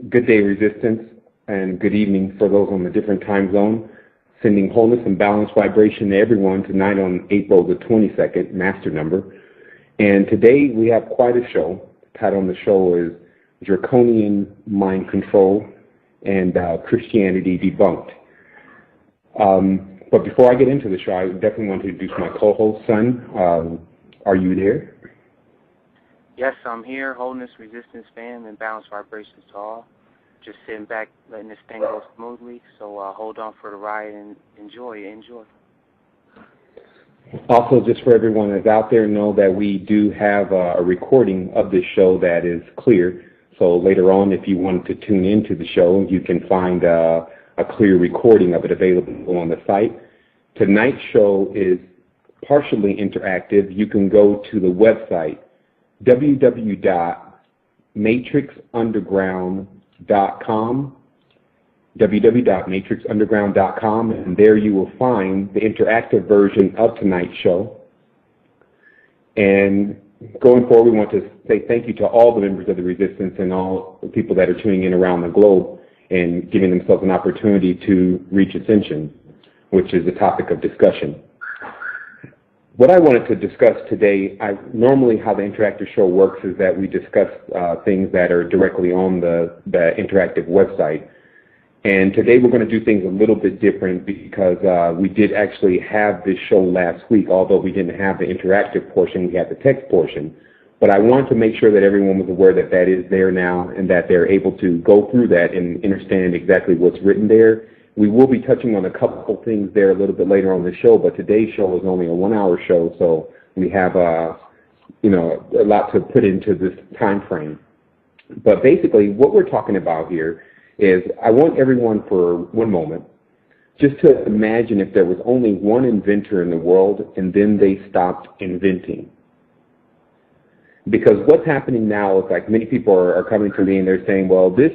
Good day, Resistance, and good evening for those on a different time zone. Sending wholeness and balanced vibration to everyone tonight on April the 22nd, master number. And today we have quite a show. The title on the show is Draconian Mind Control and Christianity Debunked. But before I get into the show, I definitely want to introduce my co-host, Son. Are you there? Yes, I'm here. Wholeness, resistance, fam, and balanced vibrations to all. Just sitting back, letting this thing go smoothly. So hold on for the ride and enjoy. Also, just for everyone that's out there, know that we do have a recording of this show that is clear. So later on, if you want to tune into the show, you can find a clear recording of it available on the site. Tonight's show is partially interactive. You can go to the website www.matrixunderground.com, www.matrixunderground.com, and there you will find the interactive version of tonight's show. And going forward, we want to say thank you to all the members of the Resistance and all the people that are tuning in around the globe and giving themselves an opportunity to reach ascension, which is the topic of discussion. What I wanted to discuss today, normally how the interactive show works is that we discuss things that are directly on the interactive website. And today we're going to do things a little bit different because we did actually have this show last week, although we didn't have the interactive portion, we had the text portion. But I wanted to make sure that everyone was aware that that is there now and that they're able to go through that and understand exactly what's written there. We will be touching on a couple things there a little bit later on the show, but today's show is only a 1 hour show, so we have a lot to put into this time frame. But basically, what we're talking about here is I want everyone for one moment just to imagine if there was only one inventor in the world and then they stopped inventing. Because what's happening now is like many people are coming to me and they're saying, well, this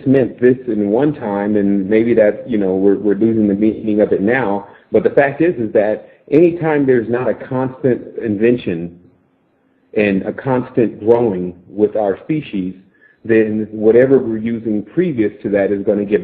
meant this in one time, and maybe that we're losing the meaning of it now. But the fact is that anytime there's not a constant invention and a constant growing with our species, then whatever we're using previous to that is going to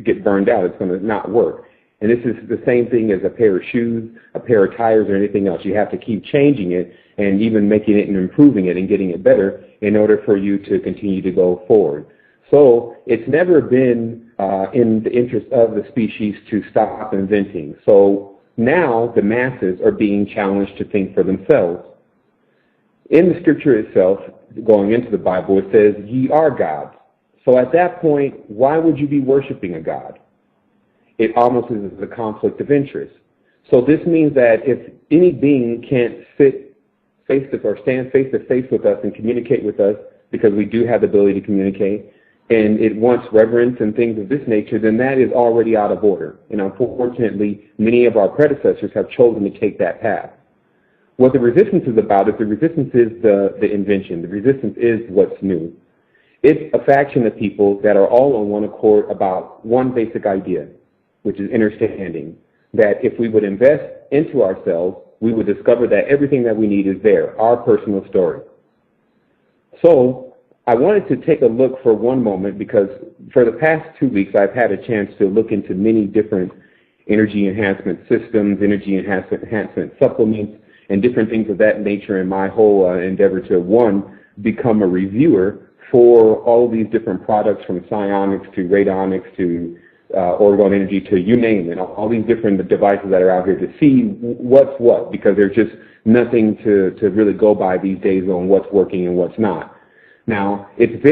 get burned out. It's going to not work. And this is the same thing as a pair of shoes, a pair of tires, or anything else. You have to keep changing it and even making it and improving it and getting it better in order for you to continue to go forward. So it's never been in the interest of the species to stop inventing. So now the masses are being challenged to think for themselves. In the scripture itself, going into the Bible, it says, ye are gods. So at that point, why would you be worshiping a god? It almost is a conflict of interest. So this means that if any being can't sit face to or stand face to face with us and communicate with us, because we do have the ability to communicate, and it wants reverence and things of this nature, then that is already out of order. And unfortunately, many of our predecessors have chosen to take that path. What the resistance is about is the resistance is the invention. The resistance is what's new. It's a faction of people that are all on one accord about one basic idea, which is understanding that if we would invest into ourselves, we would discover that everything that we need is there, our personal story. So I wanted to take a look for one moment because for the past 2 weeks I've had a chance to look into many different energy enhancement systems, energy enhancement supplements, and different things of that nature in my whole endeavor to, one, become a reviewer for all of these different products from psionics to radionics to orgone energy to you name it, all these different devices that are out here to see what's what, because there's just nothing to really go by these days on what's working and what's not. Now, it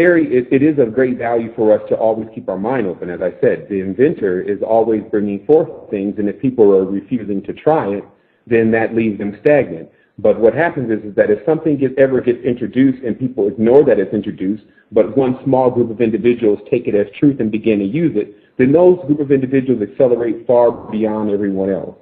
is of great value for us to always keep our mind open. As I said, the inventor is always bringing forth things, and if people are refusing to try it, then that leaves them stagnant. But what happens is that if something ever gets introduced and people ignore that it's introduced, but one small group of individuals take it as truth and begin to use it, then those group of individuals accelerate far beyond everyone else.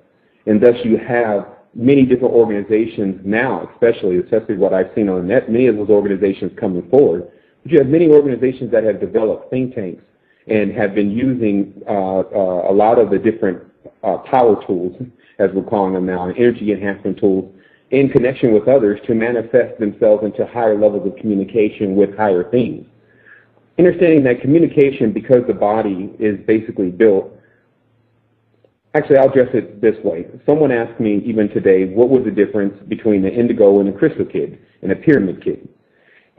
And thus you have many different organizations now, especially what I've seen on the net, many of those organizations coming forward. But you have many organizations that have developed think tanks and have been using a lot of the different power tools, as we're calling them now, and energy enhancement tools in connection with others to manifest themselves into higher levels of communication with higher things. understanding that communication, because the body is basically built. Actually, I'll address it this way. Someone asked me even today, what was the difference between an indigo and a crystal kid and a pyramid kid?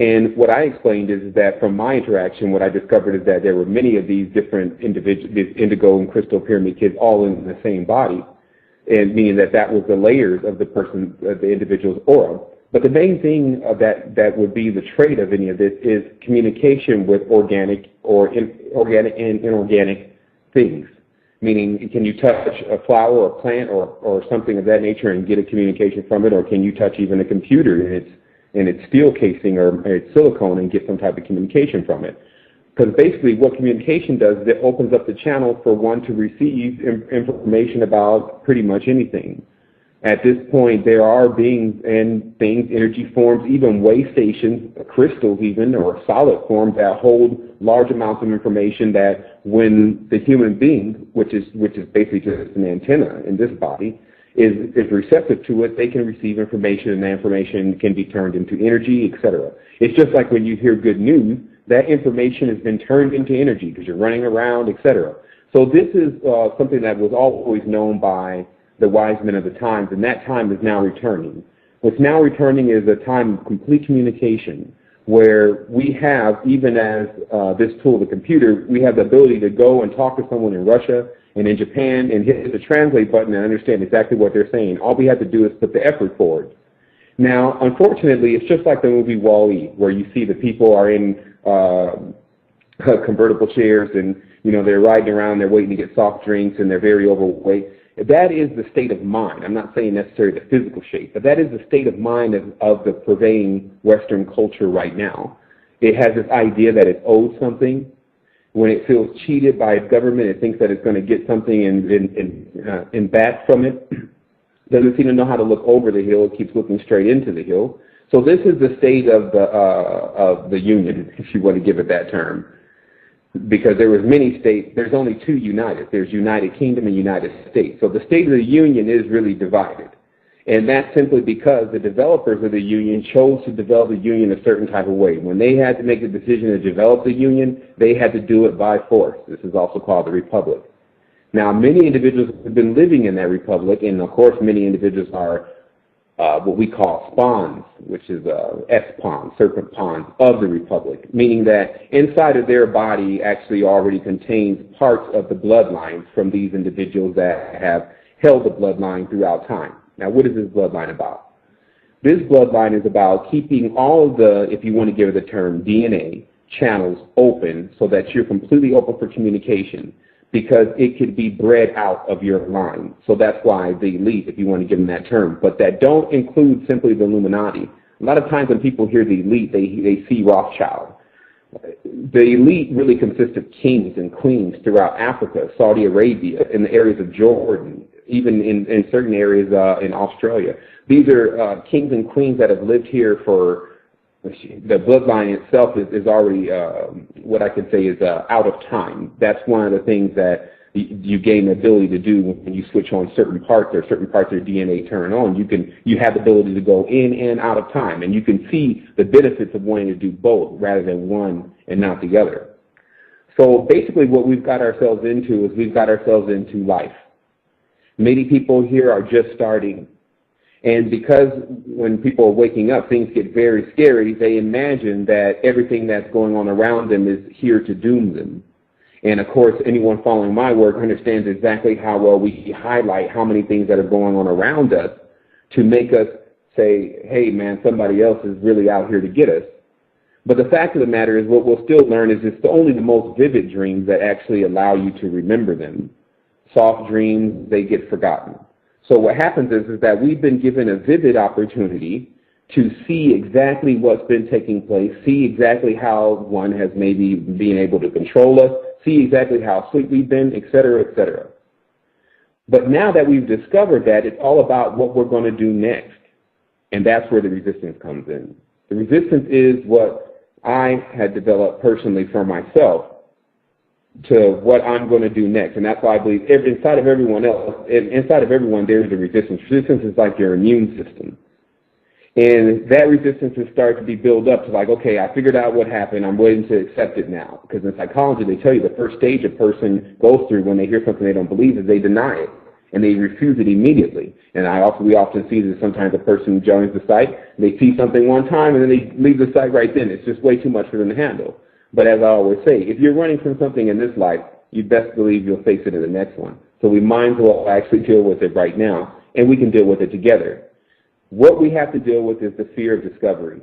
And what I explained is that from my interaction, what I discovered is that there were many of these different individuals, these indigo and crystal pyramid kids, all in the same body, and meaning that that was the layers of the person, the individual's aura. But the main thing that would be the trait of any of this is communication with organic and inorganic things. Meaning, can you touch a flower or a plant or something of that nature and get a communication from it, or can you touch even a computer in its steel casing or its silicone and get some type of communication from it? Because basically what communication does is it opens up the channel for one to receive information about pretty much anything. At this point, there are beings and things, energy forms, even way stations, crystals even, or solid forms that hold large amounts of information that when the human being, which is basically just an antenna in this body, is receptive to it, they can receive information, and that information can be turned into energy, etc. It's just like when you hear good news, that information has been turned into energy because you're running around, etc. So this is something that was always known by the wise men of the times, and that time is now returning. What's now returning is a time of complete communication, where we have, even as this tool, the computer, we have the ability to go and talk to someone in Russia and in Japan and hit the translate button and understand exactly what they're saying. All we have to do is put the effort forward. Now, unfortunately, it's just like the movie Wall-E, where you see the people are in convertible chairs and they're riding around, they're waiting to get soft drinks, and they're very overweight. That is the state of mind. I'm not saying necessarily the physical shape, but that is the state of mind of the pervading Western culture right now. It has this idea that it's owed something. When it feels cheated by its government, it thinks that it's going to get something in back from it. Doesn't seem to know how to look over the hill. It keeps looking straight into the hill. So this is the state of the union, if you want to give it that term. Because there was many states, there's only two united. There's United Kingdom and United States. So the state of the union is really divided. And that's simply because the developers of the union chose to develop the union a certain type of way. When they had to make the decision to develop the union, they had to do it by force. This is also called the republic. Now, many individuals have been living in that republic, and of course many individuals are what we call spawns, which is S-pawns, serpent pawns of the republic, meaning that inside of their body actually already contains parts of the bloodline from these individuals that have held the bloodline throughout time. Now, what is this bloodline about? This bloodline is about keeping all of the, if you want to give it the term, DNA channels open so that you're completely open for communication, because it could be bred out of your line. So that's why the elite, if you want to give them that term, but that don't include simply the Illuminati. A lot of times when people hear the elite, they see Rothschild. The elite really consists of kings and queens throughout Africa, Saudi Arabia, in the areas of Jordan, even in certain areas in Australia. These are kings and queens that have lived here for, the bloodline itself is already, what I can say is out of time. That's one of the things that you gain the ability to do when you switch on certain parts, or certain parts of your DNA turn on. You have the ability to go in and out of time, and you can see the benefits of wanting to do both rather than one and not the other. So basically what we've got ourselves into is we've got ourselves into life. Many people here are just starting. And because when people are waking up, things get very scary, they imagine that everything that's going on around them is here to doom them. And of course, anyone following my work understands exactly how well we highlight how many things that are going on around us to make us say, hey man, somebody else is really out here to get us. But the fact of the matter is, what we'll still learn is it's only the most vivid dreams that actually allow you to remember them. Soft dreams, they get forgotten. So what happens is that we've been given a vivid opportunity to see exactly what's been taking place, see exactly how one has maybe been able to control us, see exactly how asleep we've been, etc., etc. But now that we've discovered that, it's all about what we're going to do next. And that's where the resistance comes in. The resistance is what I had developed personally for myself to what I'm going to do next. And that's why I believe inside of everyone else, inside of everyone, there's a resistance. Resistance is like your immune system. And that resistance has started to be built up to like, okay, I figured out what happened. I'm waiting to accept it now. Because in psychology, they tell you the first stage a person goes through when they hear something they don't believe is they deny it. And they refuse it immediately. And we often see that sometimes a person joins the site, they see something one time, and then they leave the site right then. It's just way too much for them to handle. But as I always say, if you're running from something in this life, you best believe you'll face it in the next one. So we might as well actually deal with it right now, and we can deal with it together. What we have to deal with is the fear of discovery,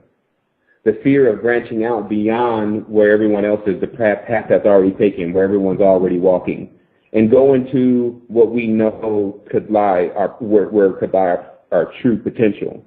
the fear of branching out beyond where everyone else is, the path that's already taken, where everyone's already walking, and go into what we know could lie, where could lie our true potential.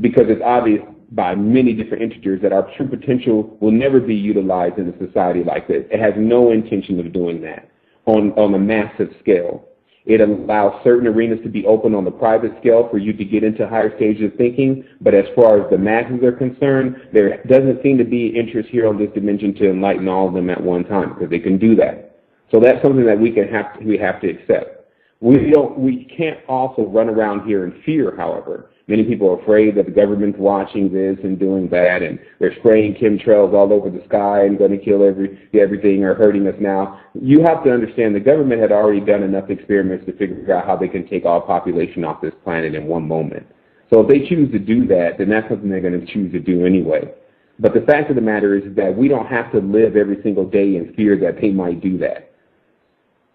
Because it's obvious by many different integers that our true potential will never be utilized in a society like this. It has no intention of doing that on a massive scale. It allows certain arenas to be open on the private scale for you to get into higher stages of thinking, but as far as the masses are concerned, there doesn't seem to be interest here on this dimension to enlighten all of them at one time, because they can do that. So that's something that we have to accept. We can't also run around here in fear, however. Many people are afraid that the government's watching this and doing that, and they're spraying chemtrails all over the sky and going to kill everything or hurting us now. You have to understand the government had already done enough experiments to figure out how they can take all population off this planet in one moment. So if they choose to do that, then that's something they're going to choose to do anyway. But the fact of the matter is that we don't have to live every single day in fear that they might do that.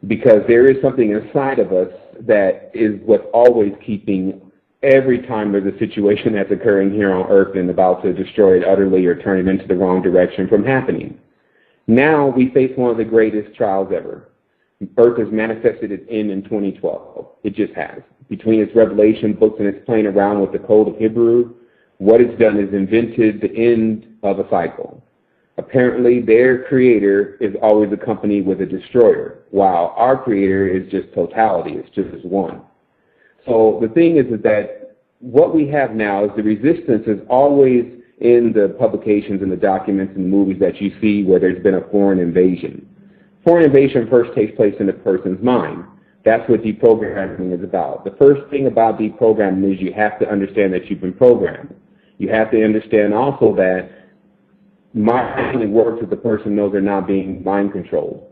Because there is something inside of us that is what's always keeping every time there's a situation that's occurring here on Earth and about to destroy it utterly or turn it into the wrong direction from happening. Now we face one of the greatest trials ever. Earth has manifested its end in 2012. It just has. Between its revelation books and its playing around with the code of Hebrew, what it's done is invented the end of a cycle. Apparently, their creator is always accompanied with a destroyer, while our creator is just totality. It's just one. So the thing is that what we have now is the resistance is always in the publications and the documents and the movies that you see where there's been a foreign invasion. Foreign invasion first takes place in a person's mind. That's what deprogramming is about. The first thing about deprogramming is you have to understand that you've been programmed. You have to understand also that mind only works if the person knows they're not being mind controlled.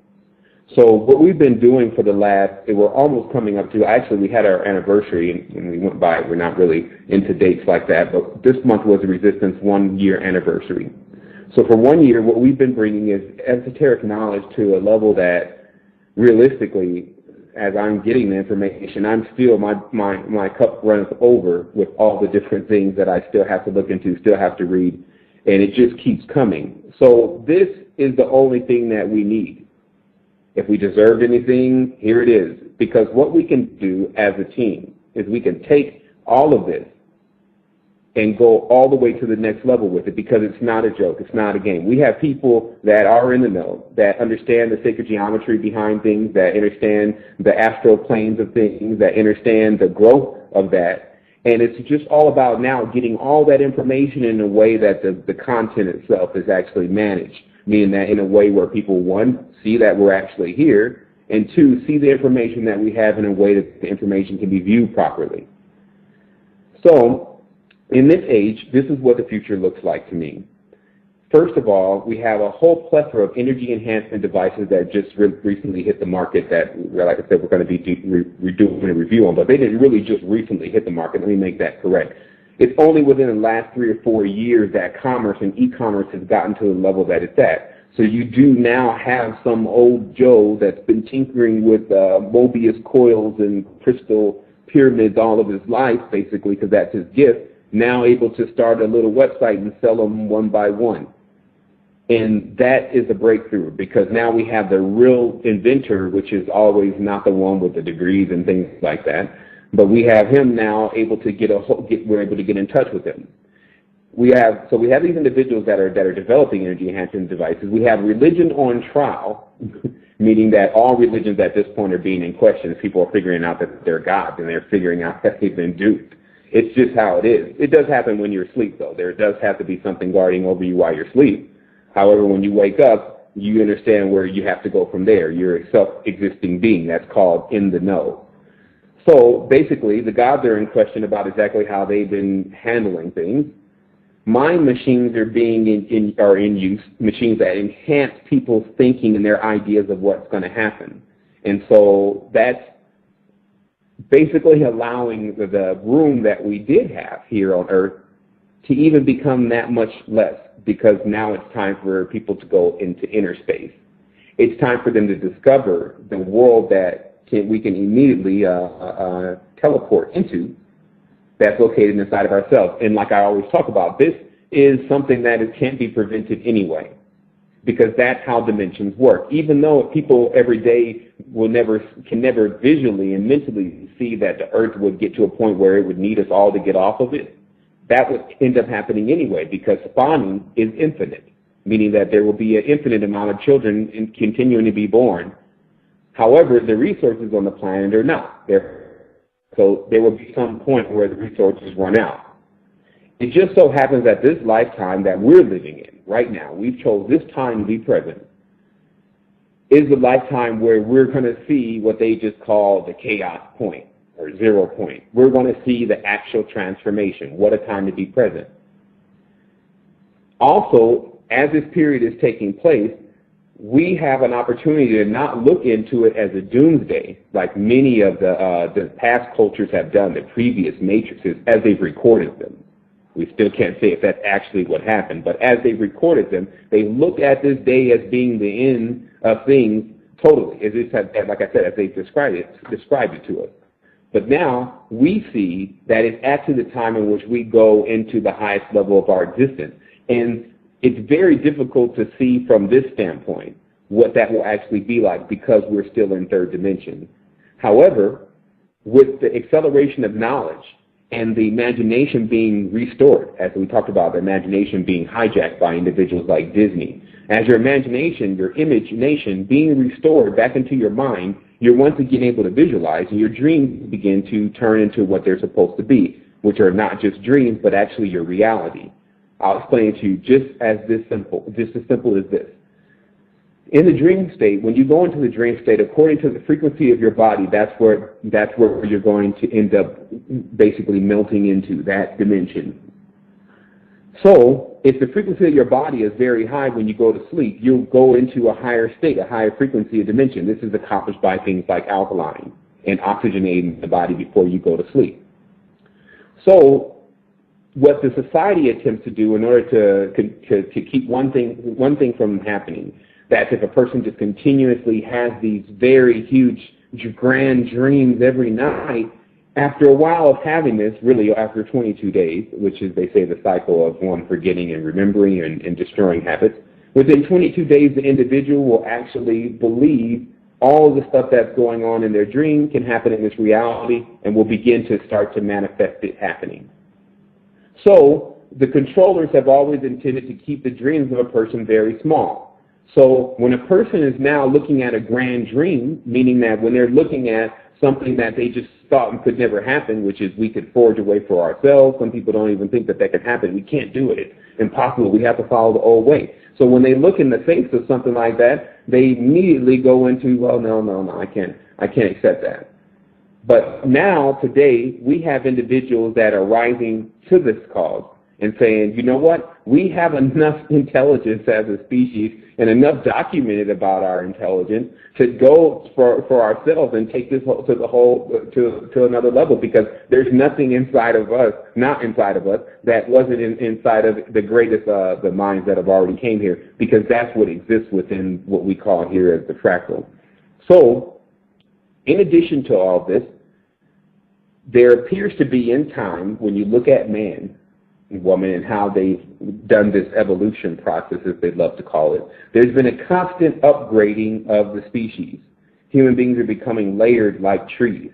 So what we've been doing for the we're almost coming up to, actually we had our anniversary and we went by, we're not really into dates like that, but this month was the Resistance 1 year anniversary. So for 1 year, what we've been bringing is esoteric knowledge to a level that realistically, as I'm getting the information, I'm still, my cup runs over with all the different things that I still have to look into, still have to read, and it just keeps coming. So this is the only thing that we need. If we deserved anything, here it is. Because what we can do as a team is we can take all of this and go all the way to the next level with it, because it's not a joke, it's not a game. We have people that are in the know, that understand the sacred geometry behind things, that understand the astral planes of things, that understand the growth of that. And it's just all about now getting all that information in a way that the content itself is actually managed, meaning that in a way where people, one, see that we're actually here, and two, see the information that we have in a way that the information can be viewed properly. So, in this age, this is what the future looks like to me. First of all, we have a whole plethora of energy enhancement devices that just recently hit the market that, like I said, we're going to be doing a review on, but they didn't really just recently hit the market. Let me make that correct. It's only within the last 3 or 4 years that commerce and e-commerce has gotten to the level that it's at. So you do now have some old Joe that's been tinkering with Mobius coils and crystal pyramids all of his life, basically, because that's his gift, now able to start a little website and sell them one by one. And that is a breakthrough, because now we have the real inventor, which is always not the one with the degrees and things like that, but we have him now able to we're able to get in touch with him. We have these individuals that are developing energy enhancement devices. We have religion on trial, meaning that all religions at this point are being in question. People are figuring out that they're gods, and they're figuring out that they've been duped. It's just how it is. It does happen when you're asleep, though. There does have to be something guarding over you while you're asleep. However, when you wake up, you understand where you have to go from there. You're a self-existing being. That's called in the know. So basically, the gods are in question about exactly how they've been handling things. Mind machines are being in use, machines that enhance people's thinking and their ideas of what's going to happen. And so that's basically allowing the room that we did have here on Earth to even become that much less, because now it's time for people to go into inner space. It's time for them to discover the world that we can immediately teleport into, that's located inside of ourselves. And like I always talk about, this is something that can't be prevented anyway, because that's how dimensions work. Even though people every day can never visually and mentally see that the Earth would get to a point where it would need us all to get off of it, that would end up happening anyway, because spawning is infinite, meaning that there will be an infinite amount of children continuing to be born. However, the resources on the planet are not. So there will be some point where the resources run out. It just so happens that this lifetime that we're living in right now, we've chose this time to be present, is the lifetime where we're going to see what they just call the chaos point or 0 point. We're going to see the actual transformation. What a time to be present. Also, as this period is taking place, we have an opportunity to not look into it as a doomsday, like many of the past cultures have done, the previous matrices, as they've recorded them. We still can't say if that's actually what happened, but as they've recorded them, they look at this day as being the end of things totally, as it's, like I said, as they've described it to us. But now we see that it's actually the time in which we go into the highest level of our existence. And it's very difficult to see from this standpoint what that will actually be like, because we're still in third dimension. However, with the acceleration of knowledge and the imagination being restored, as we talked about, the imagination being hijacked by individuals like Disney, as your imagination, your imagination being restored back into your mind, you're once again able to visualize, and your dreams begin to turn into what they're supposed to be, which are not just dreams, but actually your reality. I'll explain it to you just as simple as this. In the dream state, when you go into the dream state, according to the frequency of your body, that's where you're going to end up basically melting into, that dimension. So, if the frequency of your body is very high when you go to sleep, you'll go into a higher state, a higher frequency of dimension. This is accomplished by things like alkaline and oxygenating the body before you go to sleep. So, what the society attempts to do in order to keep one thing from happening, that if a person just continuously has these very huge, grand dreams every night, after a while of having this, really after 22 days, which is, they say, the cycle of one forgetting and remembering and destroying habits, within 22 days the individual will actually believe all of the stuff that's going on in their dream can happen in this reality, and will begin to start to manifest it happening. So the controllers have always intended to keep the dreams of a person very small. So when a person is now looking at a grand dream, meaning that when they're looking at something that they just thought could never happen, which is we could forge a way for ourselves. Some people don't even think that could happen. We can't do it. It's impossible. We have to follow the old way. So when they look in the face of something like that, they immediately go into, well, no, I can't accept that. But now, today, we have individuals that are rising to this cause and saying, you know what, we have enough intelligence as a species and enough documented about our intelligence to go for ourselves and take this to another level, because there's nothing inside of us, that wasn't inside of the greatest the minds that have already came here, because that's what exists within what we call here as the fractal. So, in addition to all this, there appears to be in time, when you look at man and woman and how they've done this evolution process, as they love to call it, there's been a constant upgrading of the species. Human beings are becoming layered like trees.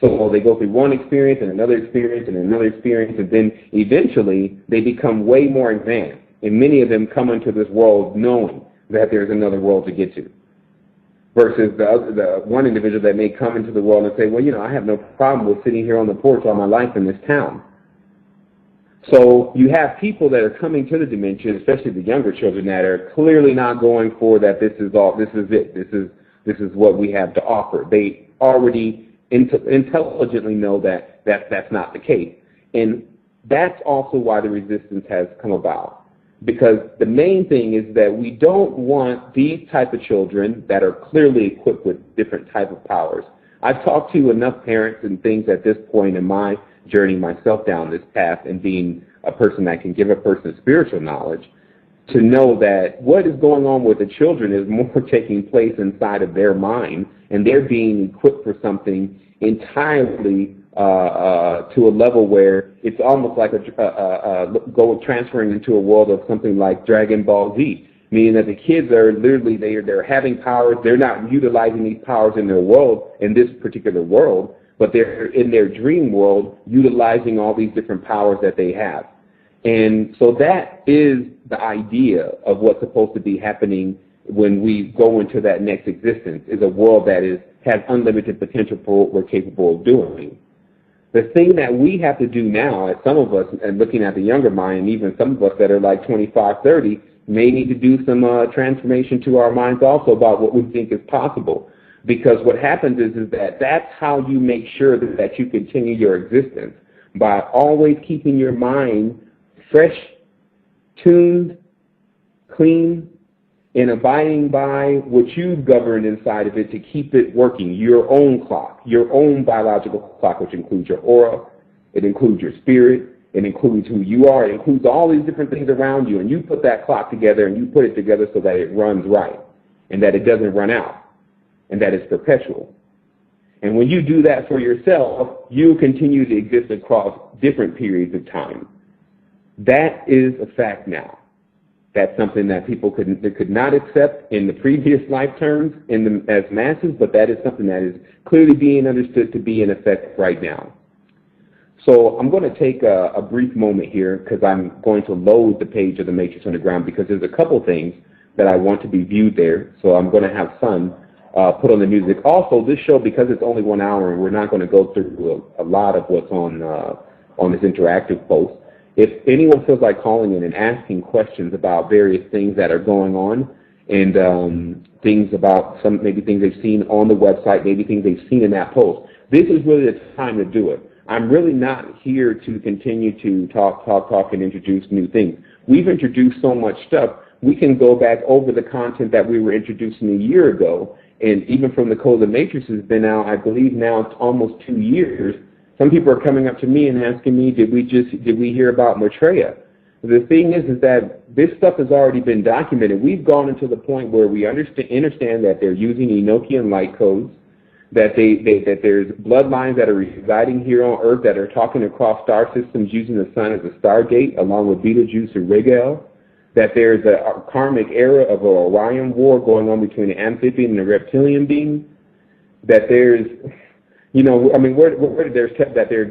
So they go through one experience and another experience and another experience, and then eventually they become way more advanced. And many of them come into this world knowing that there's another world to get to. Versus the one individual that may come into the world and say, well, I have no problem with sitting here on the porch all my life in this town. So you have people that are coming to the dimension, especially the younger children, that are clearly not going for that this is it, this is what we have to offer. They already intelligently know that that's not the case. And that's also why the resistance has come about. Because the main thing is that we don't want these type of children that are clearly equipped with different type of powers. I've talked to enough parents and things at this point in my journey myself down this path and being a person that can give a person spiritual knowledge to know that what is going on with the children is more taking place inside of their mind, and they're being equipped for something entirely to a level where it's almost like transferring into a world of something like Dragon Ball Z, meaning that the kids are literally, they're having powers. They're not utilizing these powers in their world, in this particular world, but they're in their dream world utilizing all these different powers that they have. And so that is the idea of what's supposed to be happening when we go into that next existence, is a world that has unlimited potential for what we're capable of doing. The thing that we have to do now, as some of us, and looking at the younger mind, and even some of us that are like 25, 30, may need to do some transformation to our minds also about what we think is possible. Because what happens is that that's how you make sure that you continue your existence, by always keeping your mind fresh, tuned, clean, and abiding by what you've governed inside of it to keep it working, your own clock, your own biological clock, which includes your aura, it includes your spirit, it includes who you are, it includes all these different things around you, and you put that clock together and you put it together so that it runs right and that it doesn't run out and that it's perpetual. And when you do that for yourself, you continue to exist across different periods of time. That is a fact now. That's something that people could not accept in the previous life terms as masses, but that is something that is clearly being understood to be in effect right now. So I'm going to take a brief moment here because I'm going to load the page of the Matrix Underground because there's a couple things that I want to be viewed there. So I'm going to have Sun put on the music. Also, this show, because it's only 1 hour and we're not going to go through a lot of what's on this interactive post, if anyone feels like calling in and asking questions about various things that are going on and things about maybe things they've seen on the website, maybe things they've seen in that post, this is really the time to do it. I'm really not here to continue to talk, and introduce new things. We've introduced so much stuff, we can go back over the content that we were introducing a year ago, and even from the Code of the Matrix has been out, I believe now it's almost 2 years. Some people are coming up to me and asking me, did we hear about Maitreya? The thing is that this stuff has already been documented. We've gone into the point where we understand that they're using Enochian light codes, that there's bloodlines that are residing here on Earth that are talking across star systems using the sun as a stargate, along with Betelgeuse and Rigel, that there's a karmic era of an Orion war going on between the amphibian and the reptilian being, that there's that they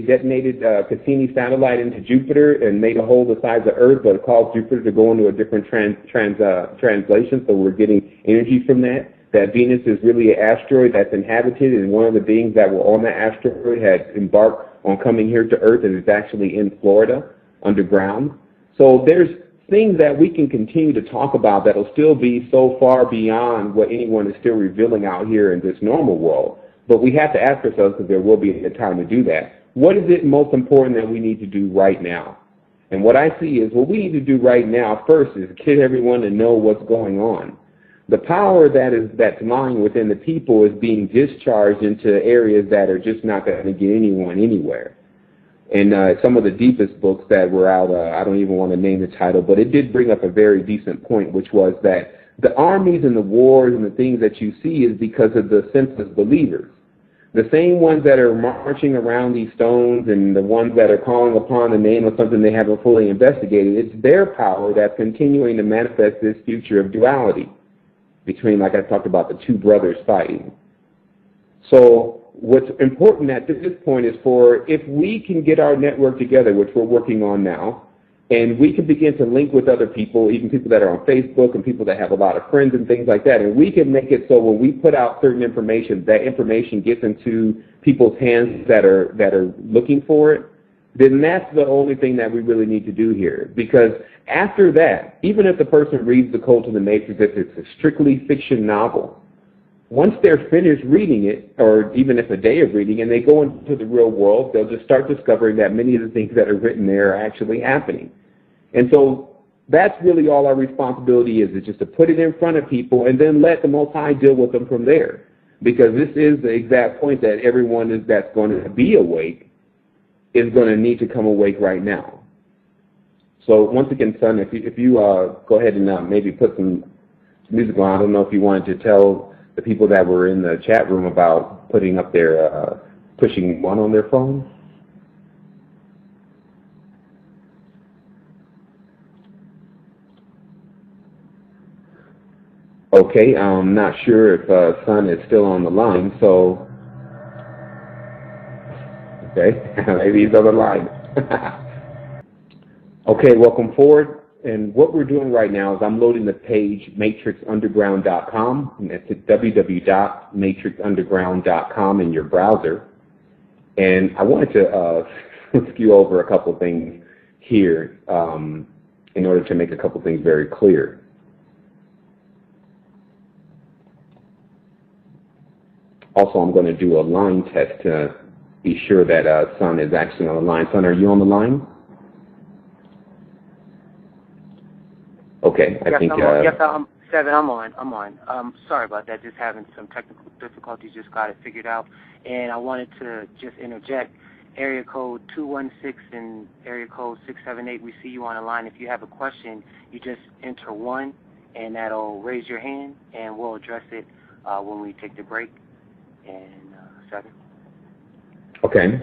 detonated Cassini satellite into Jupiter and made a hole the size of Earth, but it caused Jupiter to go into a different translation, so we're getting energy from that. That Venus is really an asteroid that's inhabited, and one of the beings that were on that asteroid had embarked on coming here to Earth, and is actually in Florida, underground. So there's things that we can continue to talk about that will still be so far beyond what anyone is still revealing out here in this normal world. But we have to ask ourselves, because there will be a time to do that, what is it most important that we need to do right now? And what I see is what we need to do right now first is get everyone to know what's going on. The power that's lying within the people is being discharged into areas that are just not going to get anyone anywhere. And some of the deepest books that were out, I don't even want to name the title, but it did bring up a very decent point, which was that the armies and the wars and the things that you see is because of the senseless believers. The same ones that are marching around these stones and the ones that are calling upon the name of something they haven't fully investigated, it's their power that's continuing to manifest this future of duality between, like I talked about, the two brothers fighting. So what's important at this point is if we can get our network together, which we're working on now, and we can begin to link with other people, even people that are on Facebook and people that have a lot of friends and things like that, and we can make it so when we put out certain information, that information gets into people's hands that are looking for it, then that's the only thing that we really need to do here. Because after that, even if the person reads the Code to the Matrix, if it's a strictly fiction novel, once they're finished reading it, or even if a day of reading, and they go into the real world, they'll just start discovering that many of the things that are written there are actually happening. And so that's really all our responsibility is just to put it in front of people and then let the Most High deal with them from there. Because this is the exact point that everyone that's going to be awake is going to need to come awake right now. So once again, son, if you go ahead and maybe put some music on. I don't know if you wanted to tell the people that were in the chat room about putting up their, pushing one on their phone. Okay, I'm not sure if Son is still on the line, so, okay, maybe he's on the line. Okay, welcome forward. And what we're doing right now is I'm loading the page matrixunderground.com, and that's at www.matrixunderground.com in your browser. And I wanted to skew over a couple things here in order to make a couple things very clear. Also, I'm going to do a line test to be sure that Son is actually on the line. Son, are you on the line? Okay, I think... Sevan, I'm on. Sorry about that. Just having some technical difficulties. Just got it figured out. And I wanted to just interject. Area code 216 and area code 678, we see you on the line. If you have a question, you just enter 1, and that'll raise your hand, and we'll address it when we take the break. And 7. Okay.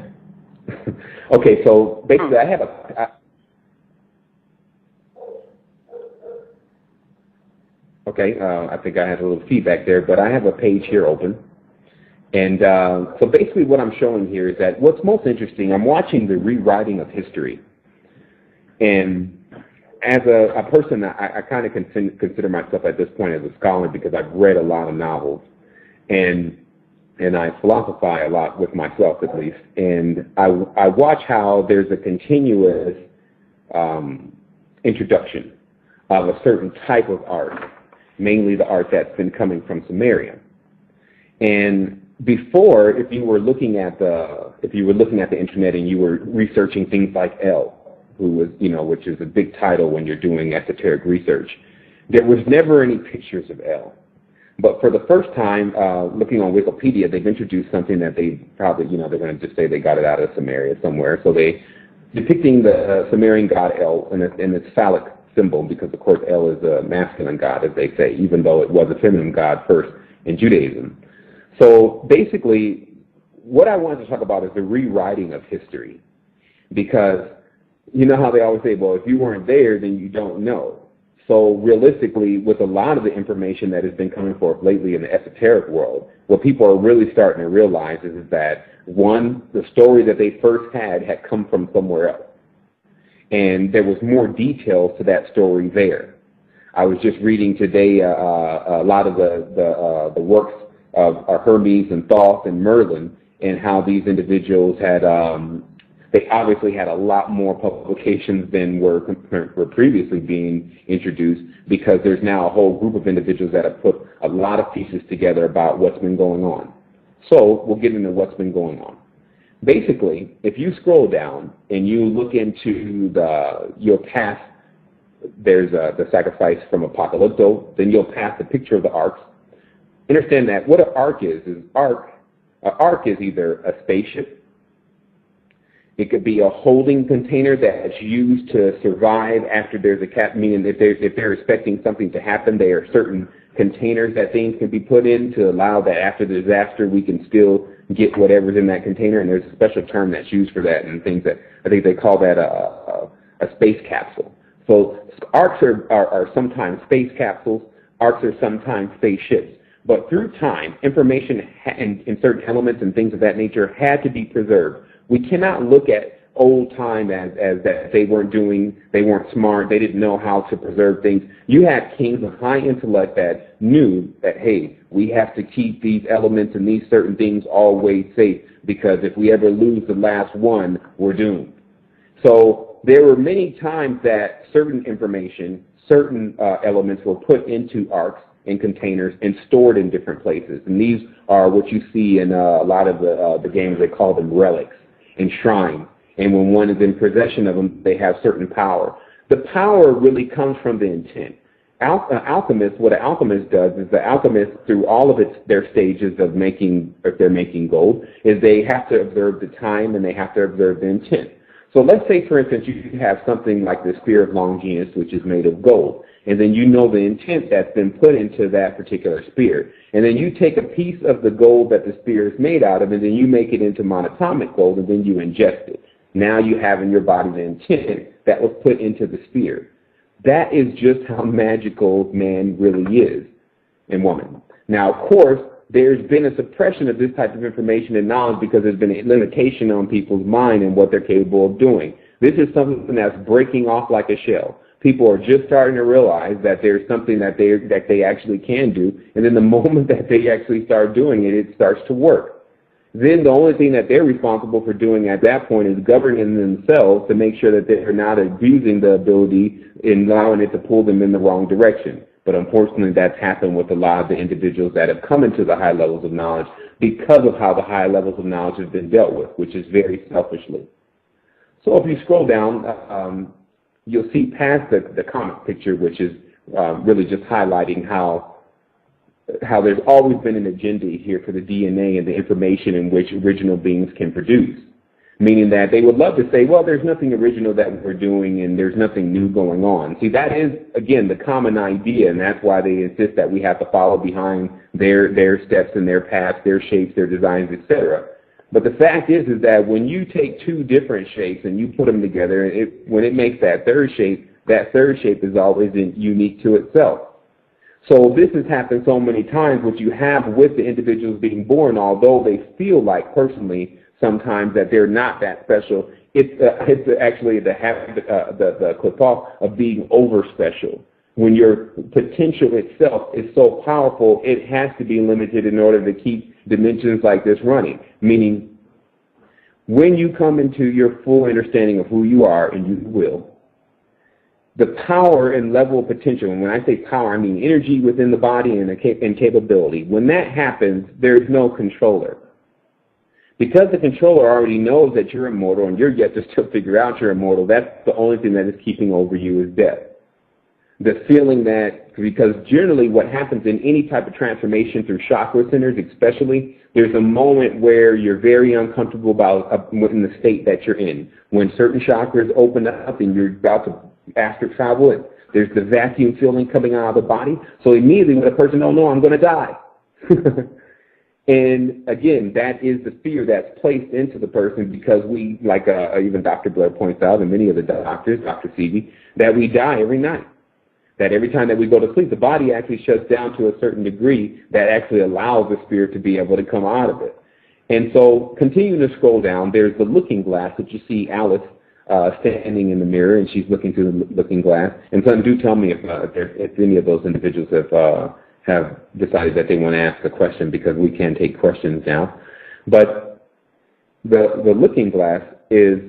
Okay, so basically I have okay, I think I had a little feedback there, but I have a page here open. And so basically what I'm showing here is that what's most interesting, I'm watching the rewriting of history. And as a person, I kind of consider myself at this point as a scholar because I've read a lot of novels. And I philosophize a lot with myself, at least. And I watch how there's a continuous introduction of a certain type of art, mainly the art that's been coming from Samaria. And before, if you were looking at the internet and you were researching things like El, who was, which is a big title when you're doing esoteric research, there was never any pictures of El. But for the first time, looking on Wikipedia, they've introduced something that they probably, they're going to just say they got it out of Samaria somewhere. So they depicting the Sumerian god El in its phallic symbol, because of course El is a masculine god, as they say, even though it was a feminine god first in Judaism. So basically, what I wanted to talk about is the rewriting of history, because you know how they always say, well, if you weren't there, then you don't know. So realistically, with a lot of the information that has been coming forth lately in the esoteric world, what people are really starting to realize is that, one, the story that they first had come from somewhere else. And there was more details to that story there. I was just reading today a lot of the works of Hermes and Thoth and Merlin, and how these individuals had, they obviously had a lot more publications than were previously being introduced, because there's now a whole group of individuals that have put a lot of pieces together about what's been going on. So we'll get into what's been going on. Basically, if you scroll down and you look into you'll pass, there's the sacrifice from Apocalypto, then you'll pass the picture of the arks. Understand that what an ark is an ark is either a spaceship, it could be a holding container that's used to survive after there's meaning if they're expecting something to happen, there are certain containers that things can be put in to allow that after the disaster we can still get whatever's in that container, and there's a special term that's used for that, and things that I think they call that a space capsule. So arks are sometimes space capsules, arks are sometimes spaceships. But through time, information in certain elements and things of that nature had to be preserved. We cannot look at old time as that they weren't smart, they didn't know how to preserve things. You had kings of high intellect that knew that, hey, we have to keep these elements and these certain things always safe, because if we ever lose the last one, we're doomed. So there were many times that certain information, certain elements were put into arcs and containers and stored in different places. And these are what you see in a lot of the games. They call them relics and shrines. And when one is in possession of them, they have certain power. The power really comes from the intent. What an alchemist does is the alchemist, through all of their stages of making, if they're making gold, is they have to observe the time and they have to observe the intent. So let's say, for instance, you have something like the Spear of Longinus, which is made of gold, and then you know the intent that's been put into that particular spear. And then you take a piece of the gold that the spear is made out of, and then you make it into monatomic gold, and then you ingest it. Now you have in your body the intent that was put into the spear. That is just how magical man really is and woman. Now, of course, there's been a suppression of this type of information and knowledge because there's been a limitation on people's mind and what they're capable of doing. This is something that's breaking off like a shell. People are just starting to realize that there's something that they actually can do, and then the moment that they actually start doing it, it starts to work. Then the only thing that they're responsible for doing at that point is governing themselves to make sure that they're not abusing the ability and allowing it to pull them in the wrong direction. But unfortunately, that's happened with a lot of the individuals that have come into the high levels of knowledge because of how the high levels of knowledge have been dealt with, which is very selfishly. So if you scroll down, you'll see past the comic picture, which is really just highlighting how there's always been an agenda here for the DNA and the information in which original beings can produce, meaning that they would love to say, well, there's nothing original that we're doing and there's nothing new going on. See, that is, again, the common idea, and that's why they insist that we have to follow behind their steps and their paths, their shapes, their designs, etc. But the fact is that when you take two different shapes and you put them together, when it makes that third shape is always unique to itself. So this has happened so many times. What you have with the individuals being born, although they feel like personally sometimes that they're not that special, it's actually the clip-off of being over-special. When your potential itself is so powerful, it has to be limited in order to keep dimensions like this running. Meaning, when you come into your full understanding of who you are, and you will, the power and level of potential, and when I say power, I mean energy within the body and capability. When that happens, there's no controller. Because the controller already knows that you're immortal and you're yet to still figure out you're immortal, that's the only thing that is keeping over you is death. The feeling that, because generally what happens in any type of transformation through chakra centers especially, there's a moment where you're very uncomfortable in the state that you're in. When certain chakras open up and you're about to astral travel, there's the vacuum feeling coming out of the body. So immediately when a person, oh no, I'm going to die. And again, that is the fear that's placed into the person because we, like even Dr. Blair points out, and many of the doctors, Dr. Sevan, that we die every night. That every time that we go to sleep, the body actually shuts down to a certain degree that actually allows the spirit to be able to come out of it. And so continuing to scroll down, there's the looking glass that you see Alice standing in the mirror, and she's looking through the looking glass. And so do tell me if any of those individuals have decided that they want to ask a question, because we can take questions now. But the looking glass is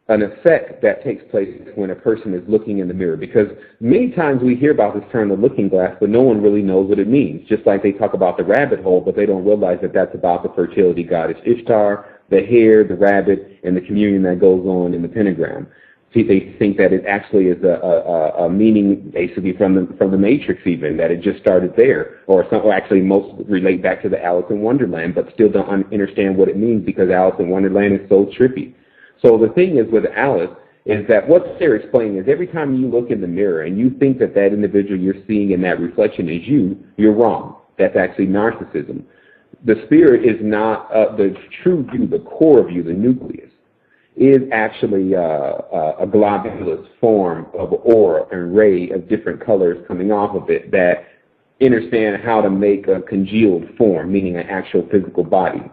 an effect that takes place when a person is looking in the mirror, because many times we hear about this term, the looking glass, but no one really knows what it means. Just like they talk about the rabbit hole, but they don't realize that that's about the fertility goddess Ishtar, the hare, the rabbit, and the communion that goes on in the pentagram. See, they think that it actually is a meaning basically from the Matrix even, that it just started there, or actually most relate back to the Alice in Wonderland, but still don't understand what it means because Alice in Wonderland is so trippy. So the thing is with Alice is that what they're explaining is every time you look in the mirror and you think that that individual you're seeing in that reflection is you, you're wrong. That's actually narcissism. The spirit is not the true you, the core of you, the nucleus, is actually a globulous form of aura and ray of different colors coming off of it that understand how to make a congealed form, meaning an actual physical body.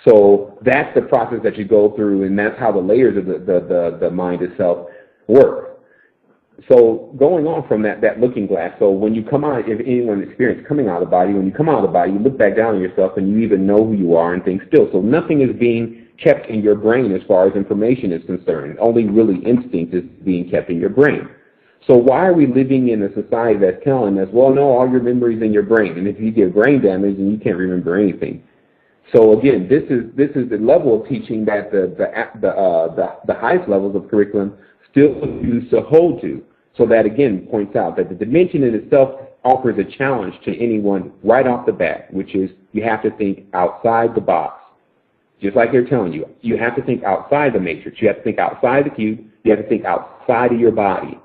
So that's the process that you go through, and that's how the layers of the mind itself work. So going on from that looking glass, so when you come out, if anyone experienced coming out of the body, when you come out of the body, you look back down on yourself and you even know who you are and things still. So nothing is being kept in your brain as far as information is concerned. Only really instinct is being kept in your brain. So why are we living in a society that's telling us, well, no, all your memories in your brain, and if you get brain damage, then you can't remember anything. So again, this is the level of teaching that the highest levels of curriculum still used to hold to. So that again points out that the dimension in itself offers a challenge to anyone right off the bat, which is you have to think outside the box. Just like they're telling you, you have to think outside the matrix. You have to think outside the cube. You have to think outside of your body.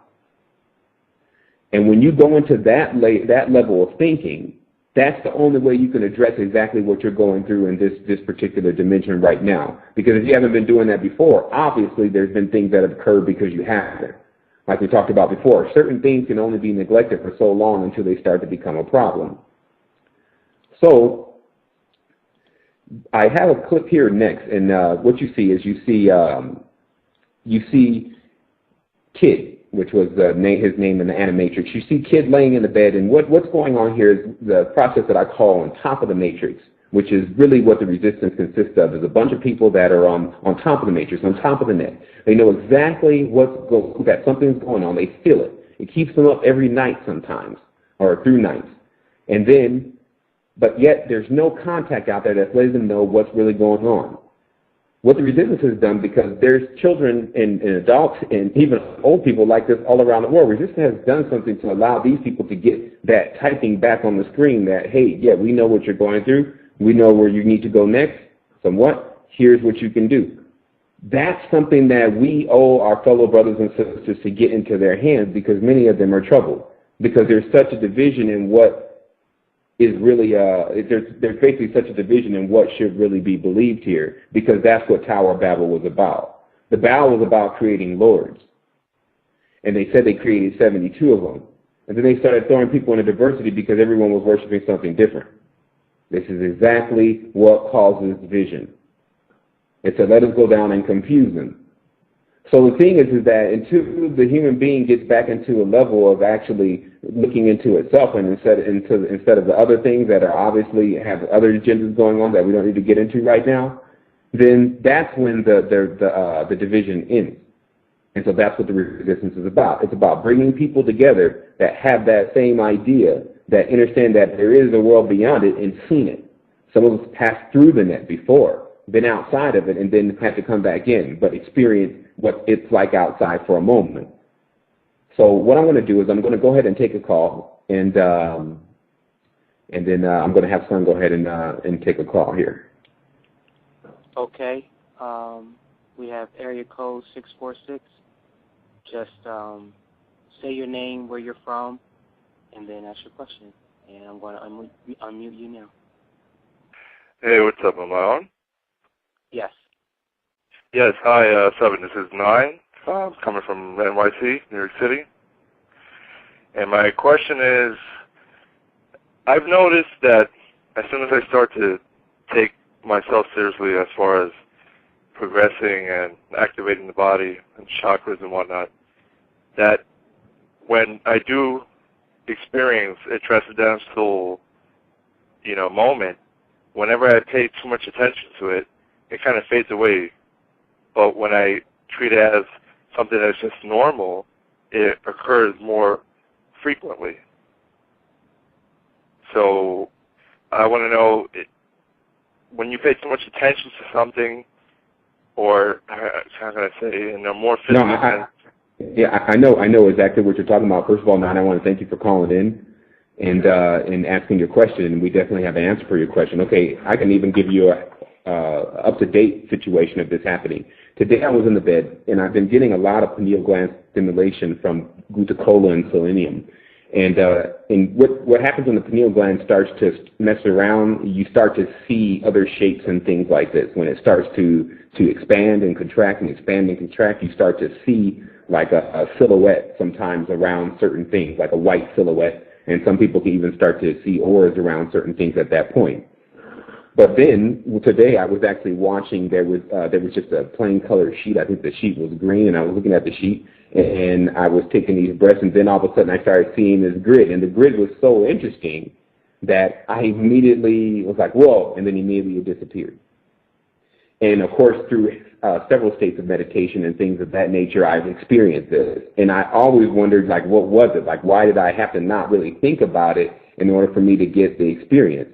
And when you go into that level of thinking, that's the only way you can address exactly what you're going through in this particular dimension right now. Because if you haven't been doing that before, obviously there's been things that have occurred because you haven't. Like we talked about before, certain things can only be neglected for so long until they start to become a problem. So I have a clip here next, and what you see is you see Kid, which was his name in the animatrix. You see Kid laying in the bed, and what's going on here is the process that I call on top of the matrix, which is really what the resistance consists of, is a bunch of people that are on top of the matrix, on top of the net. They know exactly that something's going on. They feel it. It keeps them up every night sometimes, or through nights. And then, but yet there's no contact out there that's letting them know what's really going on. What the resistance has done, because there's children and adults and even old people like this all around the world, resistance has done something to allow these people to get that typing back on the screen that, hey, yeah, we know what you're going through. We know where you need to go next. Somewhat, here's what you can do. That's something that we owe our fellow brothers and sisters to get into their hands, because many of them are troubled. Because there's such a division in what is really, there's basically such a division in what should really be believed here, because that's what Tower of Babel was about. The Babel was about creating lords. And they said they created 72 of them. And then they started throwing people into diversity because everyone was worshiping something different. This is exactly what causes division. It's to let us go down and confuse them. So the thing is that until the human being gets back into a level of actually looking into itself, and instead of the other things that are obviously have other agendas going on that we don't need to get into right now, then that's when the division ends. And so that's what the resistance is about. It's about bringing people together that have that same idea, that understand that there is a world beyond it and seen it. Some of us passed through the net before, been outside of it, and then had to come back in, but experience what it's like outside for a moment. So what I'm going to do is I'm going to go ahead and take a call, and then I'm going to have Son go ahead and take a call here. Okay. We have area code 646. Just say your name, where you're from, and then ask your question. And I'm going to unmute you now. Hey, what's up? Am I on? Yes. Yes, hi, Sevan. This is 9, coming from NYC, New York City. And my question is, I've noticed that as soon as I start to take myself seriously as far as progressing and activating the body and chakras and whatnot, that when I do experience a transcendental, moment, whenever I pay too much attention to it, it kind of fades away. But when I treat it as something that's just normal, it occurs more frequently. So I want to know, when you pay too much attention to something, or how can I say, in a more physical sense? Yeah, I know exactly what you're talking about. First of all, Nine, I want to thank you for calling in and asking your question, and we definitely have an answer for your question. Okay, I can even give you a up-to-date situation of this happening. Today I was in the bed, and I've been getting a lot of pineal gland stimulation from glutacola and selenium. And what happens when the pineal gland starts to mess around, you start to see other shapes and things like this. When it starts to expand and contract and expand and contract, you start to see like a silhouette sometimes around certain things, like a white silhouette. And some people can even start to see auras around certain things at that point. But then today I was actually watching. There was just a plain colored sheet. I think the sheet was green, and I was looking at the sheet, and I was taking these breaths, and then all of a sudden I started seeing this grid, and the grid was so interesting that I immediately was like, whoa, and then immediately it disappeared. And of course, through several states of meditation and things of that nature, I've experienced this. And I always wondered, like, what was it? Like, why did I have to not really think about it in order for me to get the experience?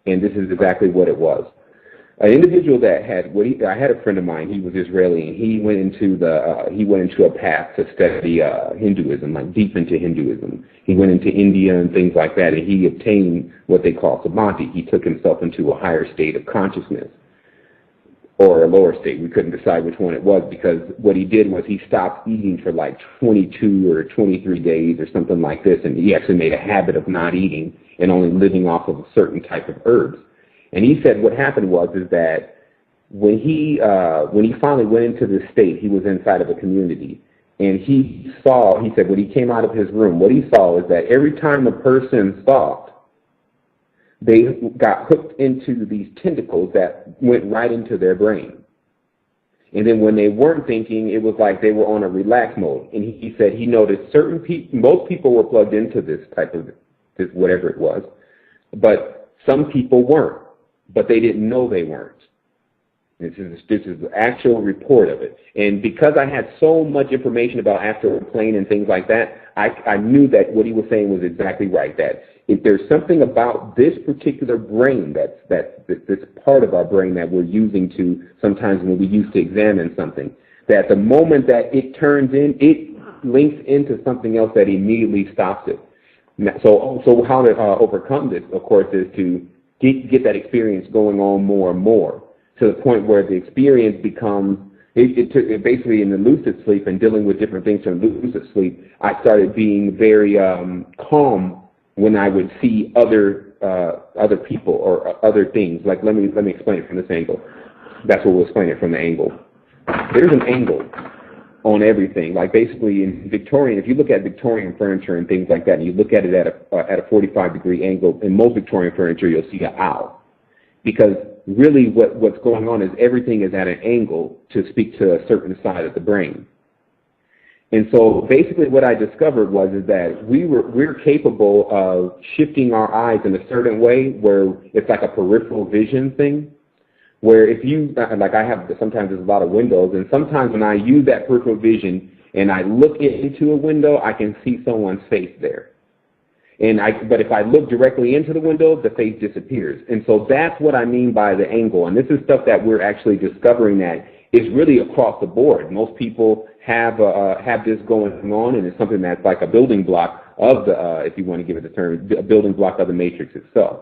And this is exactly what it was. An individual that had I had a friend of mine. He was Israeli, and he went into a path to study Hinduism, like deep into Hinduism. He went into India and things like that, and he obtained what they call samadhi. He took himself into a higher state of consciousness, or a lower state. We couldn't decide which one it was, because what he did was he stopped eating for like 22 or 23 days or something like this, and he actually made a habit of not eating and only living off of a certain type of herbs. And he said what happened was that when he finally went into this state, he was inside of a community, and he said when he came out of his room, what he saw is that every time a person thought, they got hooked into these tentacles that went right into their brain. And then when they weren't thinking, it was like they were on a relax mode. And he said he noticed most people were plugged into this type of, whatever it was, but some people weren't. But they didn't know they weren't. This is the actual report of it. And because I had so much information about astral plane and things like that, I knew that what he was saying was exactly right, that if there's something about this particular brain, this part of our brain that we're using to, sometimes when we use to examine something, that the moment that it turns in, it links into something else that immediately stops it. So how to overcome this, of course, is to get that experience going on more and more, to the point where the experience becomes, it basically in the lucid sleep and dealing with different things from lucid sleep, I started being very calm when I would see other people or other things. Like, let me explain it from this angle. That's what we'll explain it from the angle. There's an angle on everything. Like, basically in Victorian, if you look at Victorian furniture and things like that, and you look at it at a 45-degree angle, in most Victorian furniture you'll see an owl, because really what's going on is everything is at an angle to speak to a certain side of the brain. And so basically what I discovered was that we're capable of shifting our eyes in a certain way where it's like a peripheral vision thing. Where if you, like I have, sometimes there's a lot of windows, and sometimes when I use that peripheral vision and I look into a window, I can see someone's face there. But if I look directly into the window, the face disappears. And so that's what I mean by the angle. And this is stuff that we're actually discovering that is really across the board. Most people have this going on, and it's something that's like a building block of the, if you want to give it the term, a building block of the matrix itself.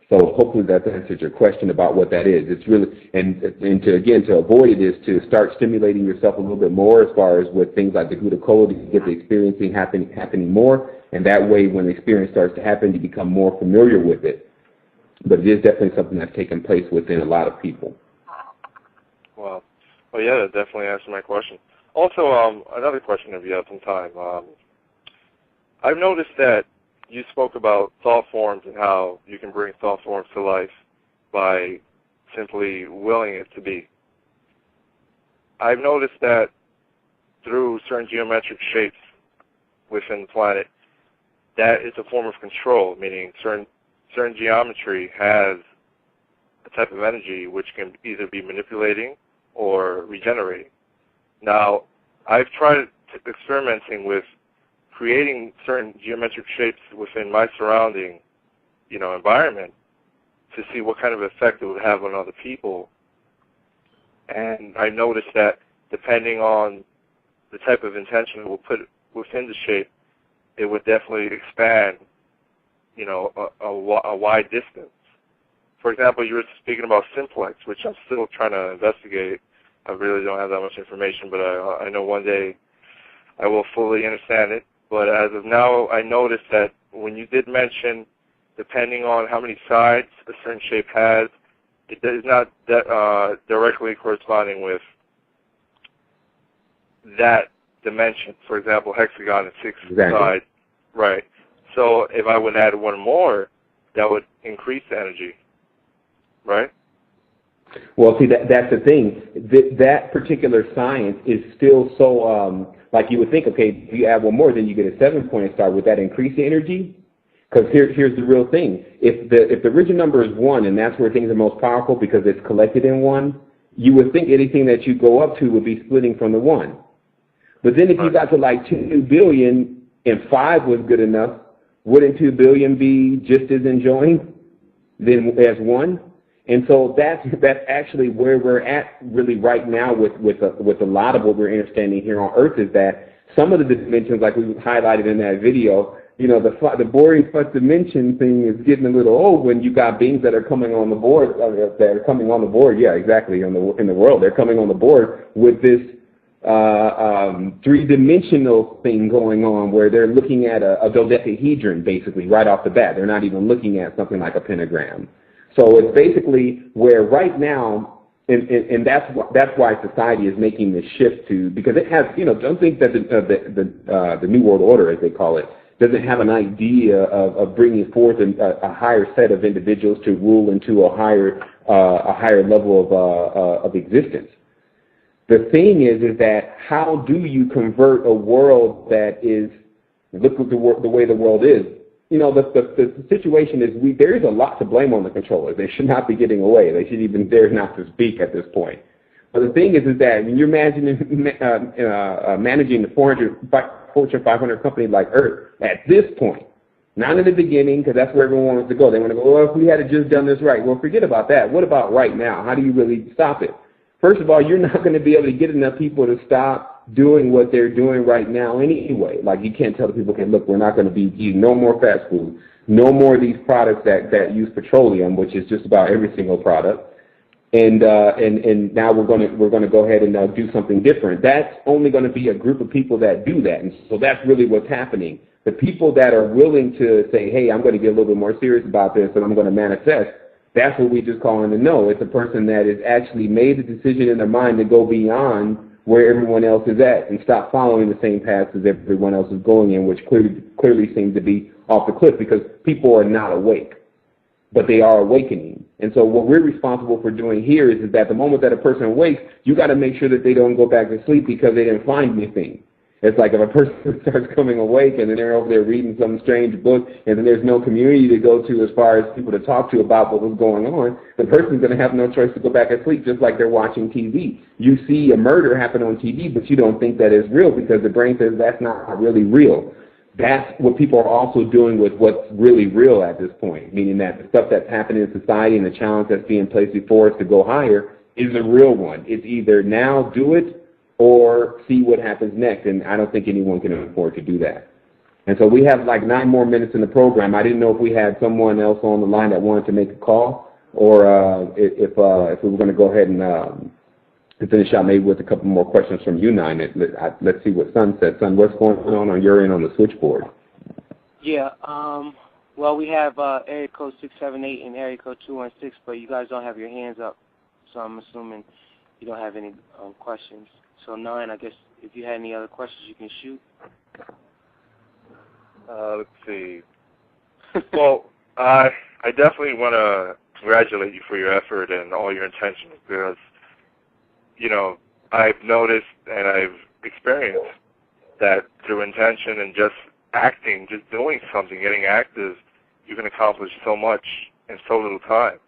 So hopefully that answers your question about what that is. It's really, and to avoid it is to start stimulating yourself a little bit more as far as with things like the Gudakota, to get the experiencing happening more, and that way when the experience starts to happen, you become more familiar with it. But it is definitely something that's taken place within a lot of people. Wow. Well, yeah, that definitely answered my question. Also, another question if you have some time. I've noticed that you spoke about thought forms and how you can bring thought forms to life by simply willing it to be. I've noticed that through certain geometric shapes within the planet, that is a form of control, meaning certain geometry has a type of energy which can either be manipulating or regenerating. Now, I've tried experimenting with creating certain geometric shapes within my surrounding, environment to see what kind of effect it would have on other people. And I noticed that depending on the type of intention it will put within the shape, it would definitely expand, a wide distance. For example, you were speaking about simplex, which I'm still trying to investigate. I really don't have that much information, but I know one day I will fully understand it. But as of now, I noticed that when you did mention, depending on how many sides a certain shape has, it is not directly corresponding with that dimension. For example, hexagon and 6 sides. Right. So if I would add one more, that would increase the energy. Right? Well, see, that's the thing. That particular science is still so, like you would think, okay, if you add one more, then you get a 7-point star. Would that increase the energy? Because here's the real thing. If the original number is 1, and that's where things are most powerful because it's collected in 1, you would think anything that you go up to would be splitting from the 1. But then if you got to like 2 billion and 5 was good enough, wouldn't 2 billion be just as enjoying than as 1? And so that's actually where we're at really right now with a lot of what we're understanding here on Earth, is that some of the dimensions, like we highlighted in that video, the boring first dimension thing is getting a little old when you got beings that are coming on the board, yeah, exactly, in the world. They're coming on the board with this three-dimensional thing going on where they're looking at a dodecahedron, basically, right off the bat. They're not even looking at something like a pentagram. So it's basically where right now, and that's why society is making this shift to, because it has, don't think that the New World Order, as they call it, doesn't have an idea of bringing forth a higher set of individuals to rule into a higher level of existence. The thing is that how do you convert a world that is, look at the way the world is. The situation is there is a lot to blame on the controllers. They should not be getting away. They should even dare not to speak at this point. But the thing is that when you're managing the Fortune 500 company like Earth at this point, not in the beginning, because that's where everyone wants to go. They want to go, well, if we had just done this right. Well, forget about that. What about right now? How do you really stop it? First of all, you're not going to be able to get enough people to stop doing what they're doing right now anyway. Like, you can't tell the people, okay, look, we're not going to be eating no more fast food, no more of these products that use petroleum, which is just about every single product. And now we're going to go ahead and do something different. That's only going to be a group of people that do that. And so that's really what's happening. The people that are willing to say, hey, I'm going to get a little bit more serious about this and I'm going to manifest, that's what we just call in the know. It's a person that has actually made the decision in their mind to go beyond where everyone else is at and stop following the same paths as everyone else is going in, which clearly seems to be off the cliff because people are not awake, but they are awakening. And so what we're responsible for doing here is that the moment that a person awakes, you got to make sure that they don't go back to sleep because they didn't find anything. It's like if a person starts coming awake and then they're over there reading some strange book and then there's no community to go to as far as people to talk to about what was going on, the person's going to have no choice to go back and sleep, just like they're watching TV. You see a murder happen on TV, but you don't think that is real because the brain says that's not really real. That's what people are also doing with what's really real at this point, meaning that the stuff that's happening in society and the challenge that's being placed before us to go higher is the real one. It's either now do it or see what happens next, and I don't think anyone can afford to do that. And so we have like 9 more minutes in the program. I didn't know if we had someone else on the line that wanted to make a call, or if we were going to go ahead and finish out maybe with a couple more questions from you, Nine. Let's see what Sun said. Sun, what's going on your end on the switchboard? Yeah, well, we have area code 678 and area code 216, but you guys don't have your hands up, so I'm assuming you don't have any questions. So, Nine, I guess if you had any other questions, you can shoot. Let's see. Well, I definitely want to congratulate you for your effort and all your intentions because, I've noticed and I've experienced that through intention and just acting, just doing something, getting active, you can accomplish so much in so little time.